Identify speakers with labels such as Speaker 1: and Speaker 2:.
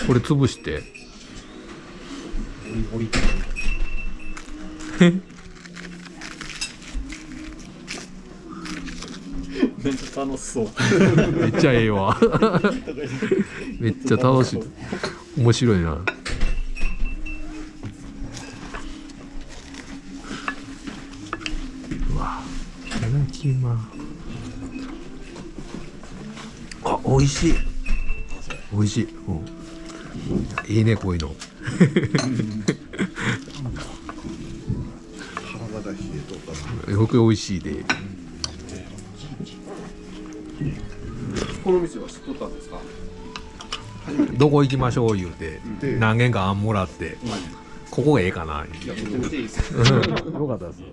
Speaker 1: これ潰して
Speaker 2: めっちゃ楽しそう。
Speaker 1: めっちゃええわめっちゃ楽しい、面白いな。うわ、いただきます。あ、美味しい、美味しい、うん、いいねこういうの
Speaker 3: 体が冷えとか
Speaker 1: よく美味しいで。
Speaker 2: この店は知っとったんですか？
Speaker 1: どこ行きましょう言うて、何軒か案もらって、ここがええかな。
Speaker 2: いや、めちゃめちゃいいです。
Speaker 1: よかったです。